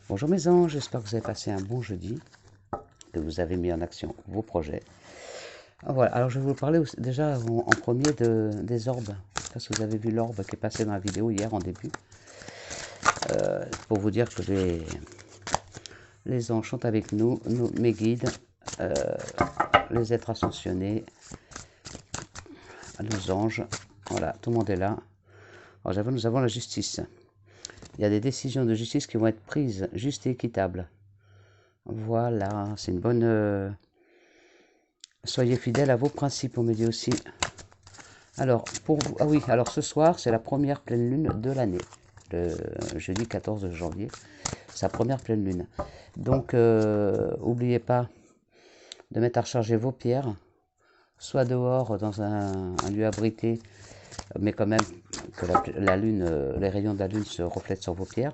Bonjour mes anges, j'espère que vous avez passé un bon jeudi, que vous avez mis en action vos projets. Voilà, alors je vais vous parler déjà en premier des orbes. Je ne sais pas si vous avez vu l'orbe qui est passé dans la vidéo hier en début. Pour vous dire que les anges sont avec nous, mes guides, euh, les êtres ascensionnés, les anges. Voilà, tout le monde est là. Alors nous avons la justice. Il y a des décisions de justice qui vont être prises, justes et équitables. Voilà, c'est une bonne... Soyez fidèles à vos principes, on me dit aussi. Alors, pour vous, ah oui, alors ce soir, c'est la première pleine lune de l'année. Le jeudi 14 janvier, sa première pleine lune. Donc, n'oubliez pas de mettre à recharger vos pierres, soit dehors, dans un lieu abrité, mais quand même que la lune, les rayons de la lune se reflètent sur vos pierres.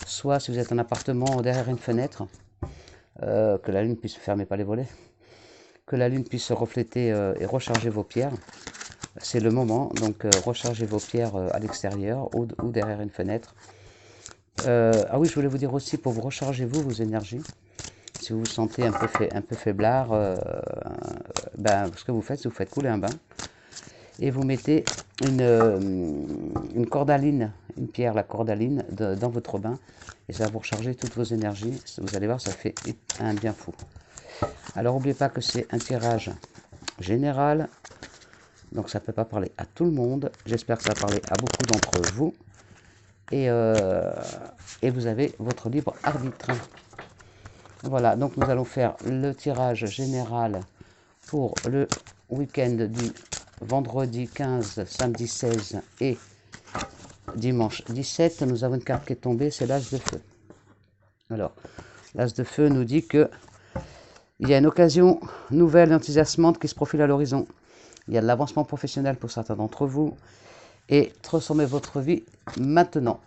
Soit, si vous êtes en appartement, derrière une fenêtre, que la lune puisse, fermer pas les volets, que la lune puisse se refléter et recharger vos pierres. C'est le moment, donc rechargez vos pierres à l'extérieur ou derrière une fenêtre. Ah oui, je voulais vous dire aussi, pour vous recharger vos énergies, si vous vous sentez un peu faiblard, ben, ce que vous faites couler un bain et vous mettez une cordaline, une pierre, la cordaline, dans votre bain et ça va vous recharger toutes vos énergies. Vous allez voir, ça fait un bien fou. Alors n'oubliez pas que c'est un tirage général, donc ça ne peut pas parler à tout le monde. J'espère que ça va parler à beaucoup d'entre vous. Et vous avez votre libre arbitre. Voilà, donc nous allons faire le tirage général pour le week-end du vendredi 15, samedi 16 et dimanche 17. Nous avons une carte qui est tombée, c'est l'As de feu. Alors, l'As de feu nous dit que il y a une occasion nouvelle et enthousiasmante qui se profile à l'horizon. Il y a de l'avancement professionnel pour certains d'entre vous et transformez votre vie maintenant.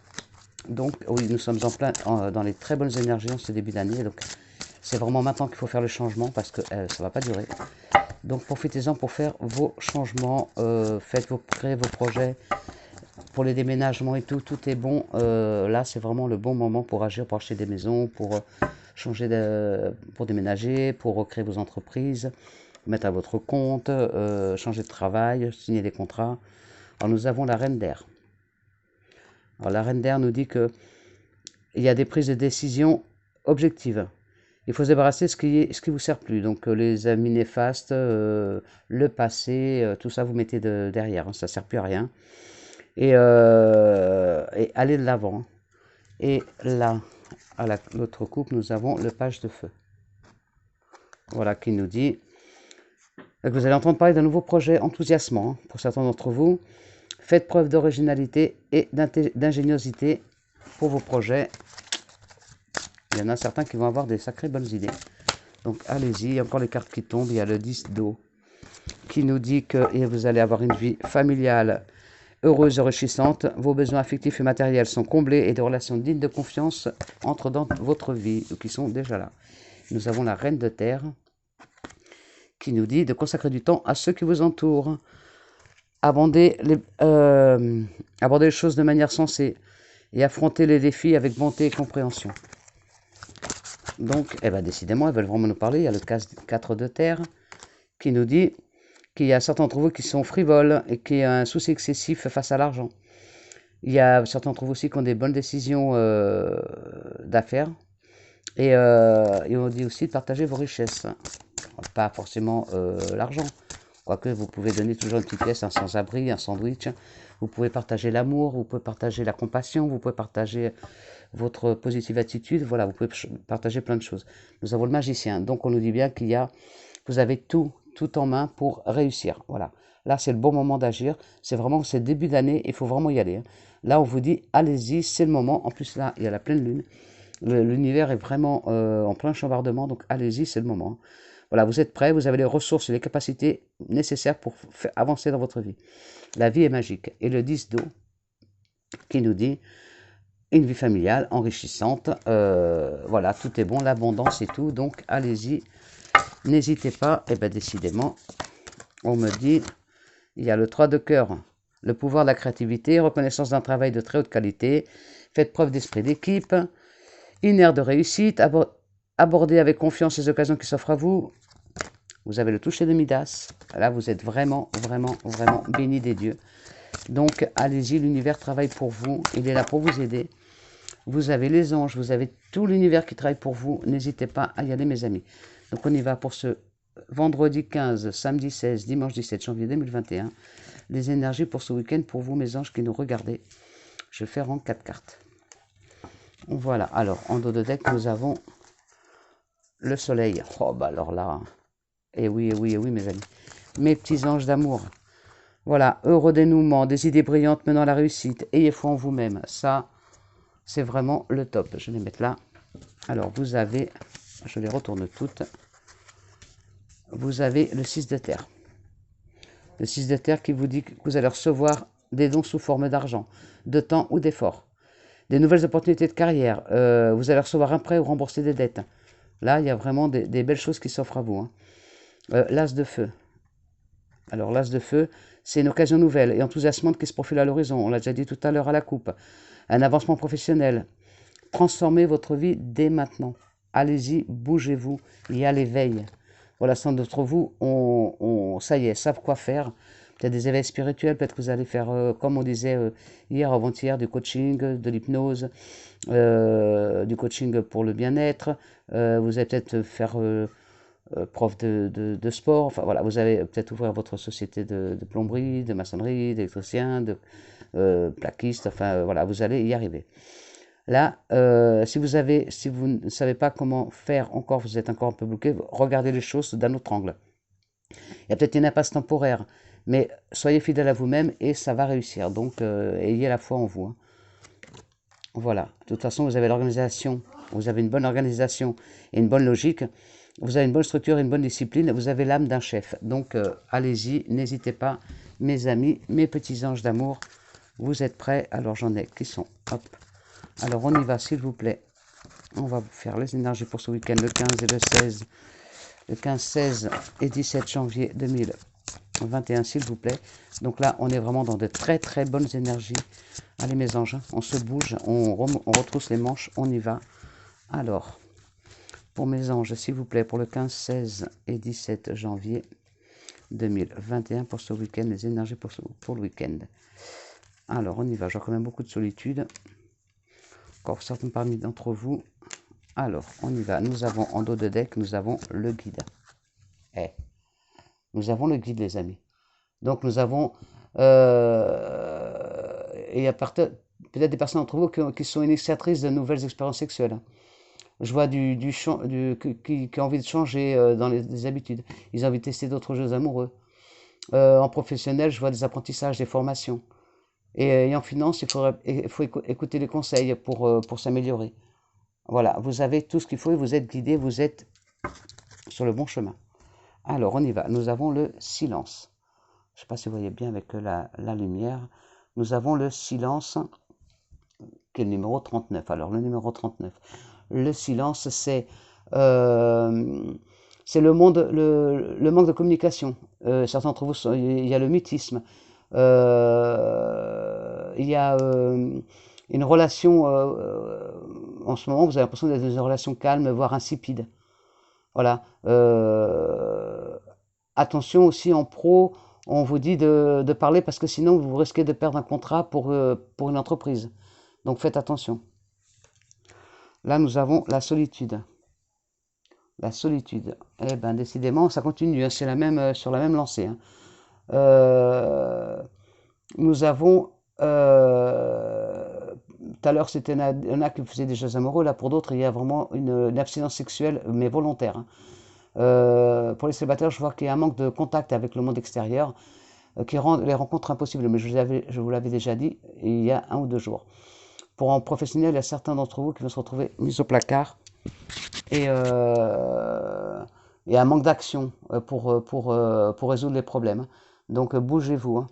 Donc oui, nous sommes en plein dans les très bonnes énergies en ce début d'année. Donc c'est vraiment maintenant qu'il faut faire le changement parce que ça ne va pas durer. Donc profitez-en pour faire vos changements, créez vos projets pour les déménagements et tout. Tout est bon. Là, c'est vraiment le bon moment pour agir, pour acheter des maisons, pour pour déménager, pour recréer vos entreprises, mettre à votre compte, changer de travail, signer des contrats. Alors nous avons la reine d'air. Alors la reine d'air nous dit que il y a des prises de décision objectives. Il faut se débarrasser de ce qui vous sert plus. Donc les amis néfastes, le passé, tout ça vous mettez derrière. Hein, ça ne sert plus à rien. Et allez de l'avant. Et là, à l'autre coupe, nous avons le page de feu. Voilà qui nous dit que vous allez entendre parler d'un nouveau projet enthousiasmant pour certains d'entre vous. Faites preuve d'originalité et d'ingéniosité pour vos projets. Il y en a certains qui vont avoir des sacrées bonnes idées. Donc allez-y, il y a encore les cartes qui tombent. Il y a le 10 d'eau qui nous dit que vous allez avoir une vie familiale heureuse et enrichissante. Vos besoins affectifs et matériels sont comblés et des relations dignes de confiance entrent dans votre vie ou qui sont déjà là. Nous avons la reine de terre qui nous dit de consacrer du temps à ceux qui vous entourent. Aborder les choses de manière sensée et affronter les défis avec bonté et compréhension. Donc, décidément, elles veulent vraiment nous parler. Il y a le 4 de terre qui nous dit qu'il y a certains d'entre vous qui sont frivoles et qui ont un souci excessif face à l'argent. Il y a certains d'entre vous aussi qui ont des bonnes décisions d'affaires. Et on dit aussi de partager vos richesses. Pas forcément l'argent. Quoique vous pouvez donner toujours une petite pièce, un sans-abri, un sandwich. Vous pouvez partager l'amour, vous pouvez partager la compassion, vous pouvez partager votre positive attitude. Voilà, vous pouvez partager plein de choses. Nous avons le magicien. Donc on nous dit bien vous avez tout en main pour réussir. Voilà. Là, c'est le bon moment d'agir. C'est vraiment, c'est le début d'année, il faut vraiment y aller. Hein. Là, on vous dit, allez-y, c'est le moment. En plus, là, il y a la pleine lune. L'univers est vraiment en plein chambardement, donc allez-y, c'est le moment. Hein. Voilà, vous êtes prêts, vous avez les ressources et les capacités nécessaires pour faire avancer dans votre vie. La vie est magique. Et le 10 d'eau qui nous dit une vie familiale enrichissante. Voilà, tout est bon, l'abondance et tout. Donc, allez-y, n'hésitez pas. Et bien, décidément, on me dit, il y a le 3 de cœur, le pouvoir de la créativité, reconnaissance d'un travail de très haute qualité. Faites preuve d'esprit d'équipe. Une ère de réussite, abordez avec confiance les occasions qui s'offrent à vous. Vous avez le toucher de Midas. Là, vous êtes vraiment, vraiment, vraiment béni des dieux. Donc, allez-y, l'univers travaille pour vous. Il est là pour vous aider. Vous avez les anges, vous avez tout l'univers qui travaille pour vous. N'hésitez pas à y aller, mes amis. Donc, on y va pour ce vendredi 15, samedi 16, dimanche 17 janvier 2021. Les énergies pour ce week-end, pour vous, mes anges qui nous regardez. Je vais faire en 4 cartes. Voilà. Alors, en dos de deck, nous avons le soleil. Oh, bah alors là... Et oui, mes amis. Mes petits anges d'amour. Voilà, heureux dénouement, des idées brillantes menant à la réussite. Ayez foi en vous-même. Ça, c'est vraiment le top. Je vais les mettre là. Alors, vous avez, je les retourne toutes. Vous avez le 6 de terre. Le 6 de terre qui vous dit que vous allez recevoir des dons sous forme d'argent, de temps ou d'effort. Des nouvelles opportunités de carrière. Vous allez recevoir un prêt ou rembourser des dettes. Là, il y a vraiment des belles choses qui s'offrent à vous. Hein. L'as de feu. Alors, l'as de feu, c'est une occasion nouvelle et enthousiasmante qui se profile à l'horizon. On l'a déjà dit tout à l'heure à la coupe. Un avancement professionnel. Transformez votre vie dès maintenant. Allez-y, bougez-vous. Il y a l'éveil. Voilà, certains d'entre vous, ça y est, savent quoi faire. Peut-être des éveils spirituels, peut-être que vous allez faire, comme on disait hier, avant-hier, du coaching, de l'hypnose, du coaching pour le bien-être. Vous allez peut-être faire... prof de sport, enfin voilà, vous allez peut-être ouvrir votre société de plomberie, de maçonnerie, d'électricien, de plaquiste, enfin voilà, vous allez y arriver. Là, si vous ne savez pas comment faire encore, vous êtes encore un peu bloqué, regardez les choses d'un autre angle. Il y a peut-être une impasse temporaire, mais soyez fidèle à vous-même et ça va réussir. Donc, ayez la foi en vous. Hein. Voilà, de toute façon, vous avez l'organisation, vous avez une bonne organisation et une bonne logique. Vous avez une bonne structure et une bonne discipline, vous avez l'âme d'un chef. Donc, allez-y, n'hésitez pas, mes amis, mes petits anges d'amour. Vous êtes prêts? Alors, j'en ai qui sont. Hop. Alors, on y va, s'il vous plaît. On va vous faire les énergies pour ce week-end, le 15 et le 16. Le 15, 16 et 17 janvier 2021, s'il vous plaît. Donc là, on est vraiment dans de très, très bonnes énergies. Allez, mes anges, on se bouge, on retrousse les manches, on y va. Alors... Pour mes anges, s'il vous plaît, pour le 15, 16 et 17 janvier 2021, pour ce week-end, les énergies pour le week-end. Alors, on y va. J'ai quand même beaucoup de solitude. Encore certains parmi d'entre vous. Alors, on y va. Nous avons en dos de deck, nous avons le guide. Nous avons le guide, les amis. Donc, nous avons... et il y a peut-être des personnes d'entre vous qui sont initiatrices de nouvelles expériences sexuelles. Je vois qui a envie de changer dans les habitudes. Ils ont envie de tester d'autres jeux amoureux. En professionnel, je vois des apprentissages, des formations. Et en finance, il faut écouter les conseils pour s'améliorer. Voilà, vous avez tout ce qu'il faut et vous êtes guidé, vous êtes sur le bon chemin. Alors, on y va. Nous avons le silence. Je ne sais pas si vous voyez bien avec la lumière. Nous avons le silence, qui est le numéro 39. Alors, le numéro 39. Le silence, c'est le manque de communication. Certains d'entre vous, il y a le mutisme. Il y a une relation, en ce moment, vous avez l'impression d'être dans une relation calme, voire insipide. Voilà. Attention aussi en pro, on vous dit de parler parce que sinon vous risquez de perdre un contrat pour une entreprise. Donc faites attention. Là, nous avons la solitude. La solitude. Eh bien, décidément, ça continue. Hein, c'est sur la même lancée. Hein. Nous avons... tout à l'heure, c'était il y en a qui faisaient des jeux amoureux. Là, pour d'autres, il y a vraiment une abstinence sexuelle, mais volontaire. Hein. Pour les célibataires, je vois qu'il y a un manque de contact avec le monde extérieur qui rend les rencontres impossibles. Mais je vous l'avais déjà dit il y a 1 ou 2 jours. Pour un professionnel, il y a certains d'entre vous qui vont se retrouver mis au placard et un manque d'action pour résoudre les problèmes. Donc bougez-vous, hein.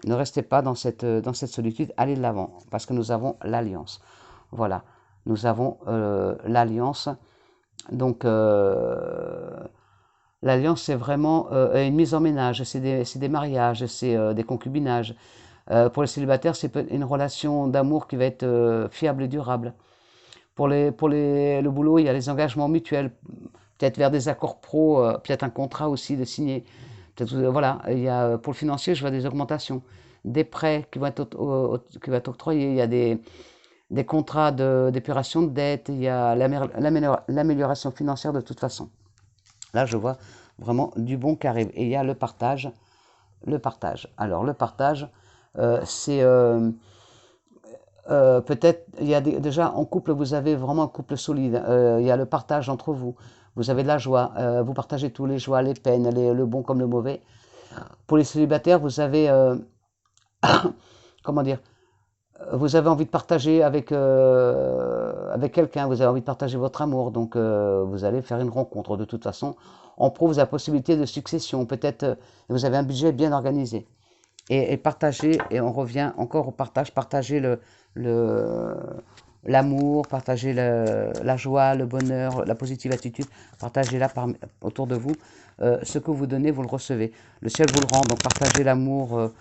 Ne restez pas dans cette solitude, allez de l'avant, parce que nous avons l'alliance. Voilà, nous avons l'alliance. Donc l'alliance, c'est vraiment une mise en ménage, c'est des mariages, c'est des concubinages. Pour les célibataires, c'est une relation d'amour qui va être fiable et durable. le boulot, il y a les engagements mutuels, peut-être vers des accords pro, peut-être un contrat aussi de signer. Voilà, il y a, pour le financier, je vois des augmentations, des prêts qui vont être octroyés, il y a des contrats d'épuration de dette, il y a l'amélioration financière de toute façon. Là, je vois vraiment du bon qui arrive. Et il y a le partage. Le partage. Alors, le partage, c'est peut-être, il y a déjà en couple, vous avez vraiment un couple solide. Il y a le partage entre vous. Vous avez de la joie. Vous partagez tous les joies, les peines, le bon comme le mauvais. Pour les célibataires, vous avez, comment dire, vous avez envie de partager avec quelqu'un, vous avez envie de partager votre amour, donc vous allez faire une rencontre. De toute façon, en pro, vous avez la possibilité de succession. Peut-être vous avez un budget bien organisé. Et partager, et on revient encore au partage, partager l'amour, partager la joie, le bonheur, la positive attitude, partagez-la autour de vous. Ce que vous donnez, vous le recevez. Le ciel vous le rend, donc partagez l'amour,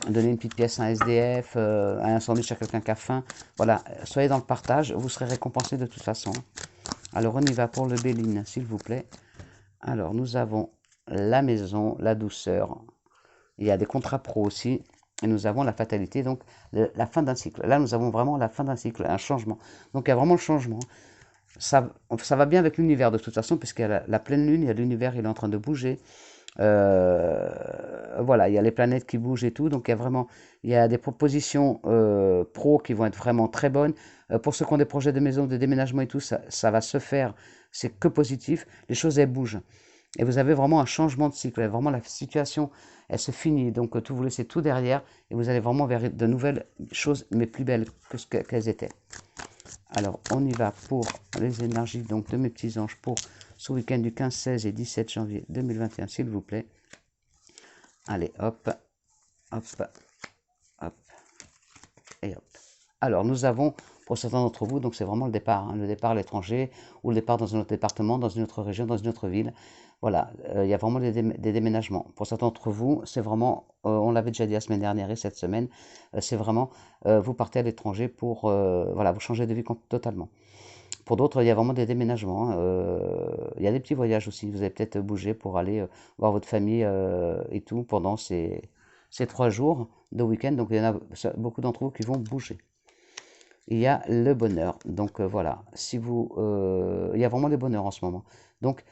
donnez une petite pièce à un SDF, un sandwich à quelqu'un qui a faim. Voilà, soyez dans le partage, vous serez récompensé de toute façon. Alors on y va pour le Béline, s'il vous plaît. Alors nous avons la maison, la douceur. Il y a des contrats pro aussi. Et nous avons la fatalité, donc la fin d'un cycle. Là, nous avons vraiment la fin d'un cycle, un changement. Donc il y a vraiment le changement. Ça va bien avec l'univers de toute façon, puisqu'il y a la pleine lune, il y a l'univers, il est en train de bouger. Voilà, il y a les planètes qui bougent et tout. Donc il y a des propositions pro qui vont être vraiment très bonnes. Pour ceux qui ont des projets de maison, de déménagement et tout, ça va se faire. C'est que positif. Les choses, elles bougent. Et vous avez vraiment un changement de cycle. Vraiment, la situation, elle se finit. Donc, vous laissez tout derrière et vous allez vraiment vers de nouvelles choses, mais plus belles que ce qu'elles étaient. Alors, on y va pour les énergies donc, de mes petits anges pour ce week-end du 15, 16 et 17 janvier 2021, s'il vous plaît. Allez, hop, hop, hop, et hop. Alors, nous avons, pour certains d'entre vous, donc c'est vraiment le départ à l'étranger, ou le départ dans un autre département, dans une autre région, dans une autre ville. Voilà, il y a vraiment des déménagements. Pour certains d'entre vous, c'est vraiment, on l'avait déjà dit la semaine dernière et cette semaine, c'est vraiment, vous partez à l'étranger pour, voilà, vous changez de vie totalement. Pour d'autres, il y a vraiment des déménagements. Il y a des petits voyages aussi. Vous allez peut-être bouger pour aller voir votre famille et tout pendant ces 3 jours de week-end. Donc, il y en a beaucoup d'entre vous qui vont bouger. Il y a le bonheur. Donc, voilà. Si vous, il y a vraiment le bonheur en ce moment. Donc,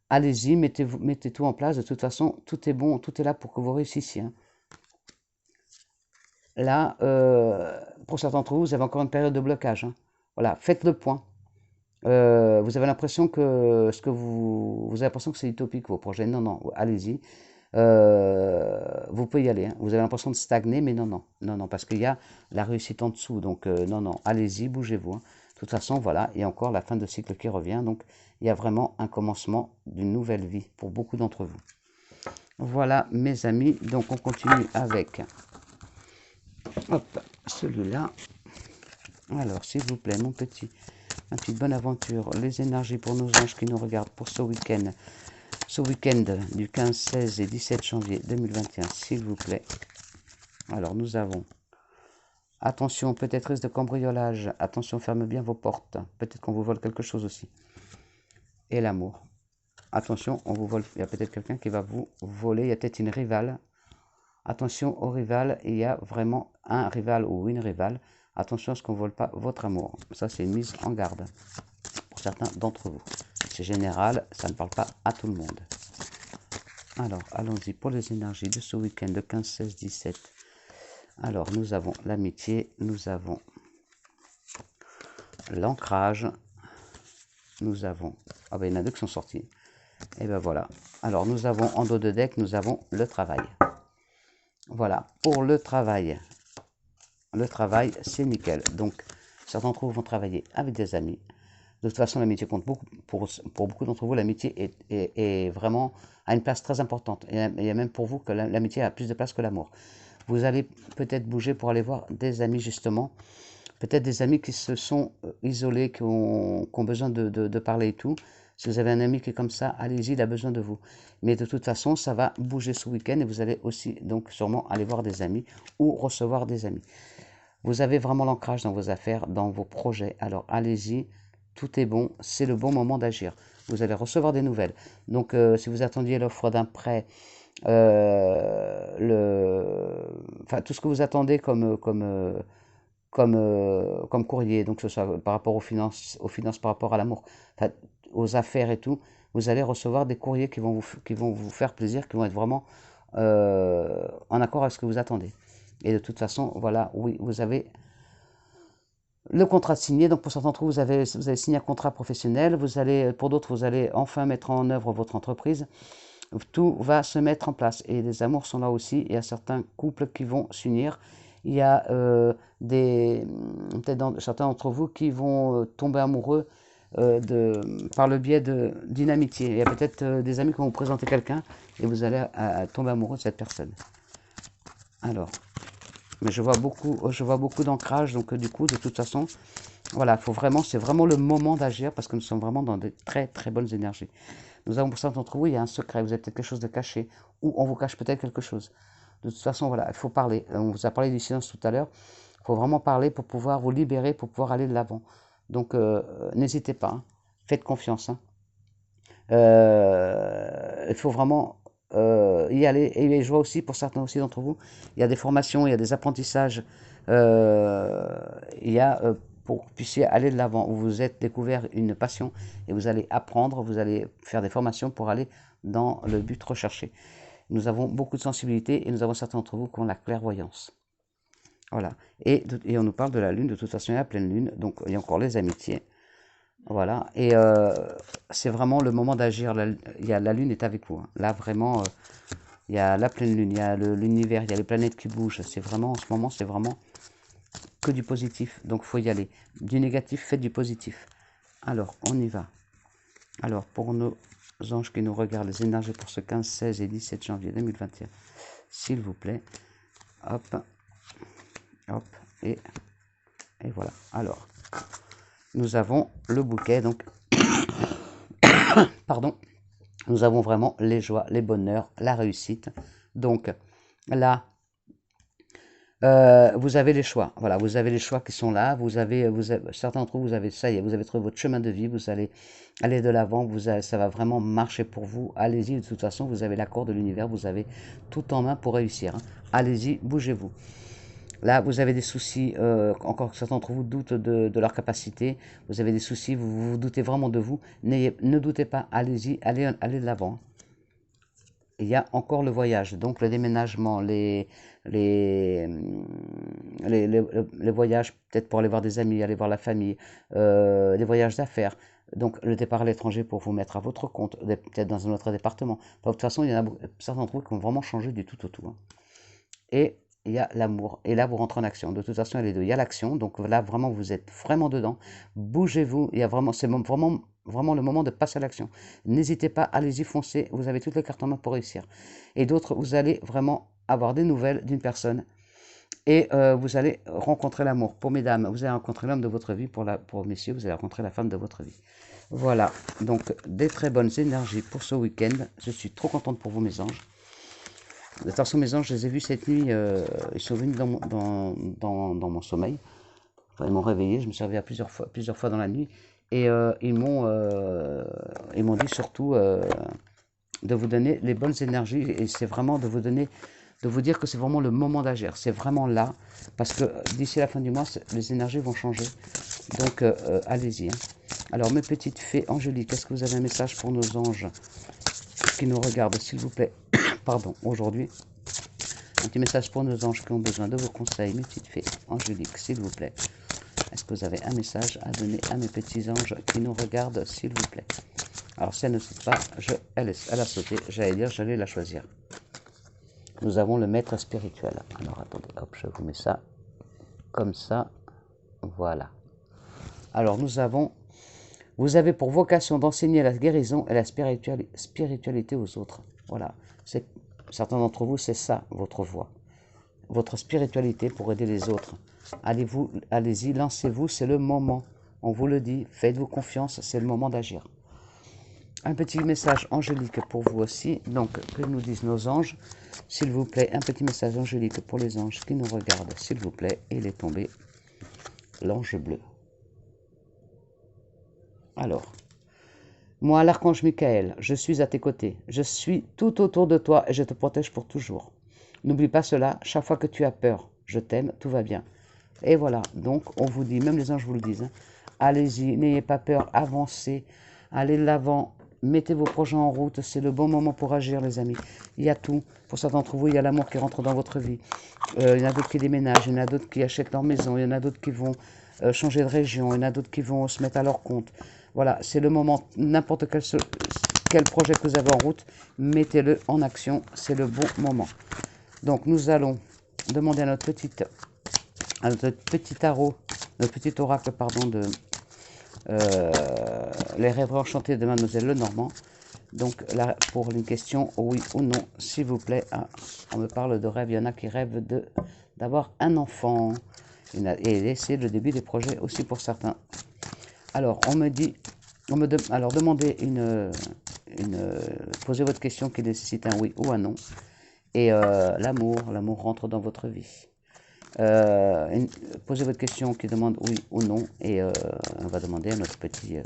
allez-y, mettez tout en place. De toute façon, tout est bon, tout est là pour que vous réussissiez. Hein. Là, pour certains d'entre vous, vous avez encore une période de blocage. Hein. Voilà, faites le point. Vous avez l'impression que vous avez l'impression que c'est utopique vos projets. Non, non, allez-y. Vous pouvez y aller. Hein. Vous avez l'impression de stagner, mais non, non, non, non, parce qu'il y a la réussite en dessous. Donc non, non, allez-y, bougez-vous. Hein. De toute façon, voilà, il y a encore la fin de cycle qui revient. Donc il y a vraiment un commencement d'une nouvelle vie pour beaucoup d'entre vous. Voilà, mes amis. Donc on continue avec, hop, celui-là. Alors, s'il vous plaît, mon petit. Ma petite bonne aventure, les énergies pour nos anges qui nous regardent pour ce week-end du 15, 16 et 17 janvier 2021, s'il vous plaît. Alors nous avons, attention, peut-être risque de cambriolage, attention, ferme bien vos portes, peut-être qu'on vous vole quelque chose aussi. Et l'amour, attention, on vous vole, il y a peut-être quelqu'un qui va vous voler, il y a peut-être une rivale. Attention au rival, il y a vraiment un rival ou une rivale. Attention à ce qu'on ne vole pas votre amour. Ça, c'est une mise en garde pour certains d'entre vous. C'est général, ça ne parle pas à tout le monde. Alors, allons-y pour les énergies de ce week-end de 15, 16, 17. Alors, nous avons l'amitié, nous avons l'ancrage, nous avons... Ah ben, il y en a deux qui sont sortis. Et ben voilà. Alors, nous avons en dos de deck, nous avons le travail. Voilà, pour le travail, c'est nickel. Donc, certains d'entre vous vont travailler avec des amis. De toute façon, l'amitié compte beaucoup. Pour beaucoup d'entre vous, l'amitié est vraiment à une place très importante. Il y a même pour vous que l'amitié a plus de place que l'amour. Vous allez peut-être bouger pour aller voir des amis, justement. Peut-être des amis qui se sont isolés, qui ont besoin de parler et tout. Si vous avez un ami qui est comme ça, allez-y, il a besoin de vous. Mais de toute façon, ça va bouger ce week-end et vous allez aussi donc sûrement aller voir des amis ou recevoir des amis. Vous avez vraiment l'ancrage dans vos affaires, dans vos projets. Alors allez-y, tout est bon, c'est le bon moment d'agir. Vous allez recevoir des nouvelles. Donc si vous attendiez l'offre d'un prêt, enfin, tout ce que vous attendez comme courrier, donc que ce soit par rapport aux finances par rapport à l'amour, enfin, aux affaires et tout, vous allez recevoir des courriers qui vont vous faire plaisir, qui vont être vraiment en accord avec ce que vous attendez. Et de toute façon, voilà, oui, vous avez le contrat signé. Donc pour certains d'entre vous, vous avez signé un contrat professionnel. Pour d'autres, vous allez enfin mettre en œuvre votre entreprise. Tout va se mettre en place et les amours sont là aussi. Il y a certains couples qui vont s'unir. Il y a peut-être certains d'entre vous qui vont tomber amoureux par le biais d'une amitié. Il y a peut-être des amis qui vont vous présenter quelqu'un et vous allez tomber amoureux de cette personne. Alors, mais je vois beaucoup d'ancrage, donc du coup, de toute façon, voilà, c'est vraiment le moment d'agir parce que nous sommes vraiment dans de très très bonnes énergies. Nous avons pour certains d'entre vous, il y a un secret, vous avez peut-être quelque chose de caché, ou on vous cache peut-être quelque chose. De toute façon, voilà, il faut parler. On vous a parlé du silence tout à l'heure. Il faut vraiment parler pour pouvoir vous libérer, pour pouvoir aller de l'avant. Donc, n'hésitez pas, hein. Faites confiance, hein. Il faut vraiment y aller. Et je vois aussi, pour certains aussi d'entre vous, il y a des formations, il y a des apprentissages, il y a pour que vous puissiez aller de l'avant. Vous vous êtes découvert une passion et vous allez apprendre, vous allez faire des formations pour aller dans le but recherché. Nous avons beaucoup de sensibilité et nous avons certains d'entre vous qui ont la clairvoyance. Voilà. Et on nous parle de la lune, de toute façon il y a la pleine lune, donc il y a encore les amitiés. Voilà, et c'est vraiment le moment d'agir. La lune est avec vous, hein. Là, vraiment, il y a la pleine lune, il y a l'univers, il y a les planètes qui bougent. C'est vraiment, en ce moment, c'est vraiment que du positif. Donc, il faut y aller. Du négatif, faites du positif. Alors, on y va. Alors, pour nos anges qui nous regardent, les énergies pour ce 15, 16 et 17 janvier 2021, s'il vous plaît. Hop, hop, et voilà. Alors, nous avons le bouquet, donc, pardon, nous avons vraiment les joies, les bonheurs, la réussite. Donc là, vous avez les choix. Voilà, vous avez les choix qui sont là. Certains d'entre vous, ça y est, vous avez trouvé votre chemin de vie. Vous allez aller de l'avant. Ça va vraiment marcher pour vous. Allez-y. De toute façon, vous avez l'accord de l'univers. Vous avez tout en main pour réussir, hein. Allez-y, bougez-vous. Là, vous avez des soucis, encore certains d'entre vous doutent de leur capacité, vous avez des soucis, vous doutez vraiment de vous, ne doutez pas, allez-y, allez de l'avant. Il y a encore le voyage, donc le déménagement, les voyages peut-être pour aller voir des amis, aller voir la famille, les voyages d'affaires, donc le départ à l'étranger pour vous mettre à votre compte, peut-être dans un autre département. De toute façon, il y en a certains d'entre vous qui vont vraiment changer du tout au tout, hein. Et il y a l'amour. Et là, vous rentrez en action. De toute façon, il y a les deux. Il y a l'action. Donc là, vraiment, vous êtes vraiment dedans. Bougez-vous. Il y a vraiment, c'est vraiment, vraiment le moment de passer à l'action. N'hésitez pas, allez-y, foncez. Vous avez toutes les cartes en main pour réussir. Et d'autres, vous allez vraiment avoir des nouvelles d'une personne. Et vous allez rencontrer l'amour. Pour mesdames, vous allez rencontrer l'homme de votre vie. Pour messieurs, vous allez rencontrer la femme de votre vie. Voilà. Donc, des très bonnes énergies pour ce week-end. Je suis trop contente pour vous, mes anges. De toute façon, mes anges, je les ai vus cette nuit, ils sont venus dans mon sommeil. Enfin, ils m'ont réveillé, je me suis réveillé plusieurs fois dans la nuit. Et ils m'ont dit surtout de vous donner les bonnes énergies. Et c'est vraiment de vous dire que c'est vraiment le moment d'agir. C'est vraiment là, parce que d'ici la fin du mois, les énergies vont changer. Donc, allez-y, hein. Alors, mes petites fées angéliques, est-ce que vous avez un message pour nos anges qui nous regardent, s'il vous plaît? Pardon, aujourd'hui, un petit message pour nos anges qui ont besoin de vos conseils, mes petites fées angéliques, s'il vous plaît. Est-ce que vous avez un message à donner à mes petits anges qui nous regardent, s'il vous plaît? Alors, si elle ne saute pas, elle a sauté, j'allais la choisir. Nous avons le maître spirituel. Alors, attendez, hop, je vous mets ça comme ça. Voilà. Alors, vous avez pour vocation d'enseigner la guérison et la spiritualité aux autres. Voilà. Certains d'entre vous, c'est ça, votre voie. Votre spiritualité pour aider les autres. Allez-y, lancez-vous, c'est le moment. On vous le dit, faites-vous confiance, c'est le moment d'agir. Un petit message angélique pour vous aussi. Donc, que nous disent nos anges? S'il vous plaît, un petit message angélique pour les anges qui nous regardent, s'il vous plaît. Et il est tombé l'ange bleu. Alors, moi, l'archange Michael, je suis à tes côtés. Je suis tout autour de toi et je te protège pour toujours. N'oublie pas cela, chaque fois que tu as peur, je t'aime, tout va bien. Et voilà, donc on vous dit, même les anges vous le disent, hein, allez-y, n'ayez pas peur, avancez, allez de l'avant, mettez vos projets en route, c'est le bon moment pour agir les amis. Il y a tout, pour certains d'entre vous, il y a l'amour qui rentre dans votre vie. Il y en a d'autres qui déménagent, il y en a d'autres qui achètent leur maison, il y en a d'autres qui vont changer de région, il y en a d'autres qui vont se mettre à leur compte. Voilà, c'est le moment, n'importe quel projet que vous avez en route, mettez-le en action, c'est le bon moment. Donc nous allons demander à notre petit tarot, notre petit oracle, pardon, de les rêves enchantés de Mademoiselle Lenormand. Donc là, pour une question, oui ou non, s'il vous plaît. Ah, on me parle de rêve, il y en a qui rêvent d'avoir un enfant. Et c'est le début des projets aussi pour certains. Alors, on me dit, alors demandez posez votre question qui nécessite un oui ou un non. Et l'amour rentre dans votre vie. Posez votre question qui demande oui ou non et on va demander à notre petit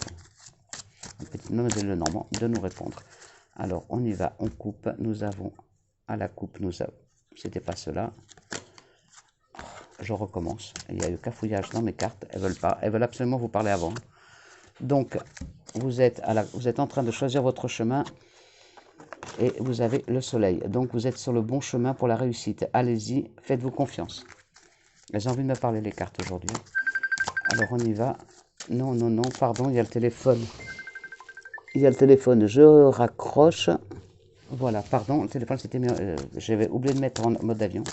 Mademoiselle Lenormand de nous répondre. Alors on y va, on coupe, nous avons à la coupe, c'était pas cela. Je recommence, il y a eu cafouillage dans mes cartes, elles veulent absolument vous parler avant. Donc vous êtes en train de choisir votre chemin et vous avez le soleil. Donc vous êtes sur le bon chemin pour la réussite. Allez-y, faites-vous confiance. Elles ont envie de me parler les cartes aujourd'hui. Alors on y va. Non, non, non, pardon, il y a le téléphone. Il y a le téléphone, je raccroche. Voilà, pardon, le téléphone s'était mis... j'avais oublié de mettre en mode avion.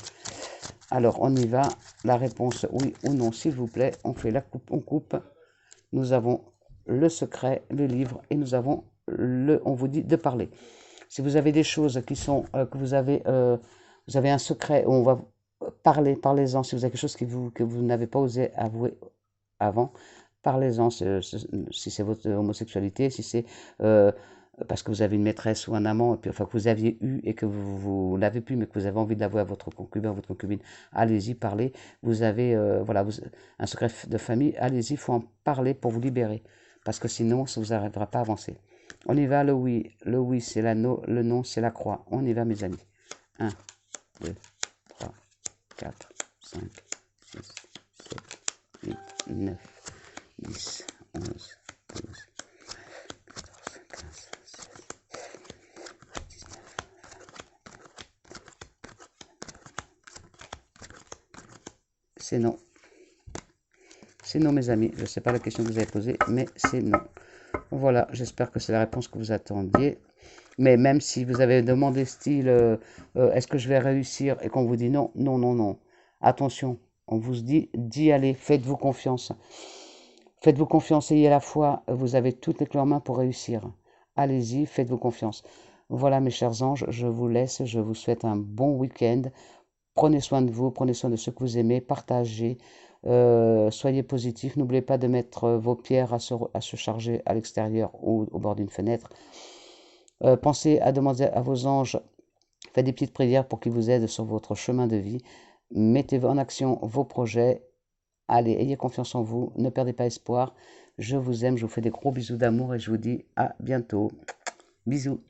Alors on y va. La réponse oui ou non, s'il vous plaît. On fait la coupe, on coupe. Nous avons le secret, le livre, et nous avons on vous dit de parler. Si vous avez des choses qui sont, que vous avez un secret, on va parlez-en. Si vous avez quelque chose que vous n'avez pas osé avouer avant, parlez-en. Si c'est votre homosexualité, si c'est parce que vous avez une maîtresse ou un amant, et puis, enfin, que vous aviez eu et que vous l'avez plus, mais que vous avez envie de l'avouer à votre concubin, votre concubine, allez-y, parlez. Vous avez voilà, un secret de famille, allez-y, il faut en parler pour vous libérer. Parce que sinon, ça ne vous arrivera pas à avancer. On y va, le oui c'est l'anneau, le non c'est la croix. On y va mes amis. 1, 2, 3, 4, 5, 6, 7, 8, 9, 10, 11, 12, 14, 15, 16, 19. C'est non. C'est non mes amis. Je ne sais pas la question que vous avez posée, mais c'est non. Voilà, j'espère que c'est la réponse que vous attendiez. Mais même si vous avez demandé style, est-ce que je vais réussir et qu'on vous dit non, non, non, non. Attention, on vous dit d'y aller, faites-vous confiance. Faites-vous confiance, ayez la foi, vous avez toutes les clés en main pour réussir. Allez-y, faites-vous confiance. Voilà mes chers anges, je vous laisse, je vous souhaite un bon week-end. Prenez soin de vous, prenez soin de ceux que vous aimez, partagez, soyez positifs. N'oubliez pas de mettre vos pierres à se charger à l'extérieur ou au bord d'une fenêtre. Pensez à demander à vos anges, faites des petites prières pour qu'ils vous aident sur votre chemin de vie. Mettez en action vos projets. Allez, ayez confiance en vous, ne perdez pas espoir. Je vous aime, je vous fais des gros bisous d'amour et je vous dis à bientôt. Bisous.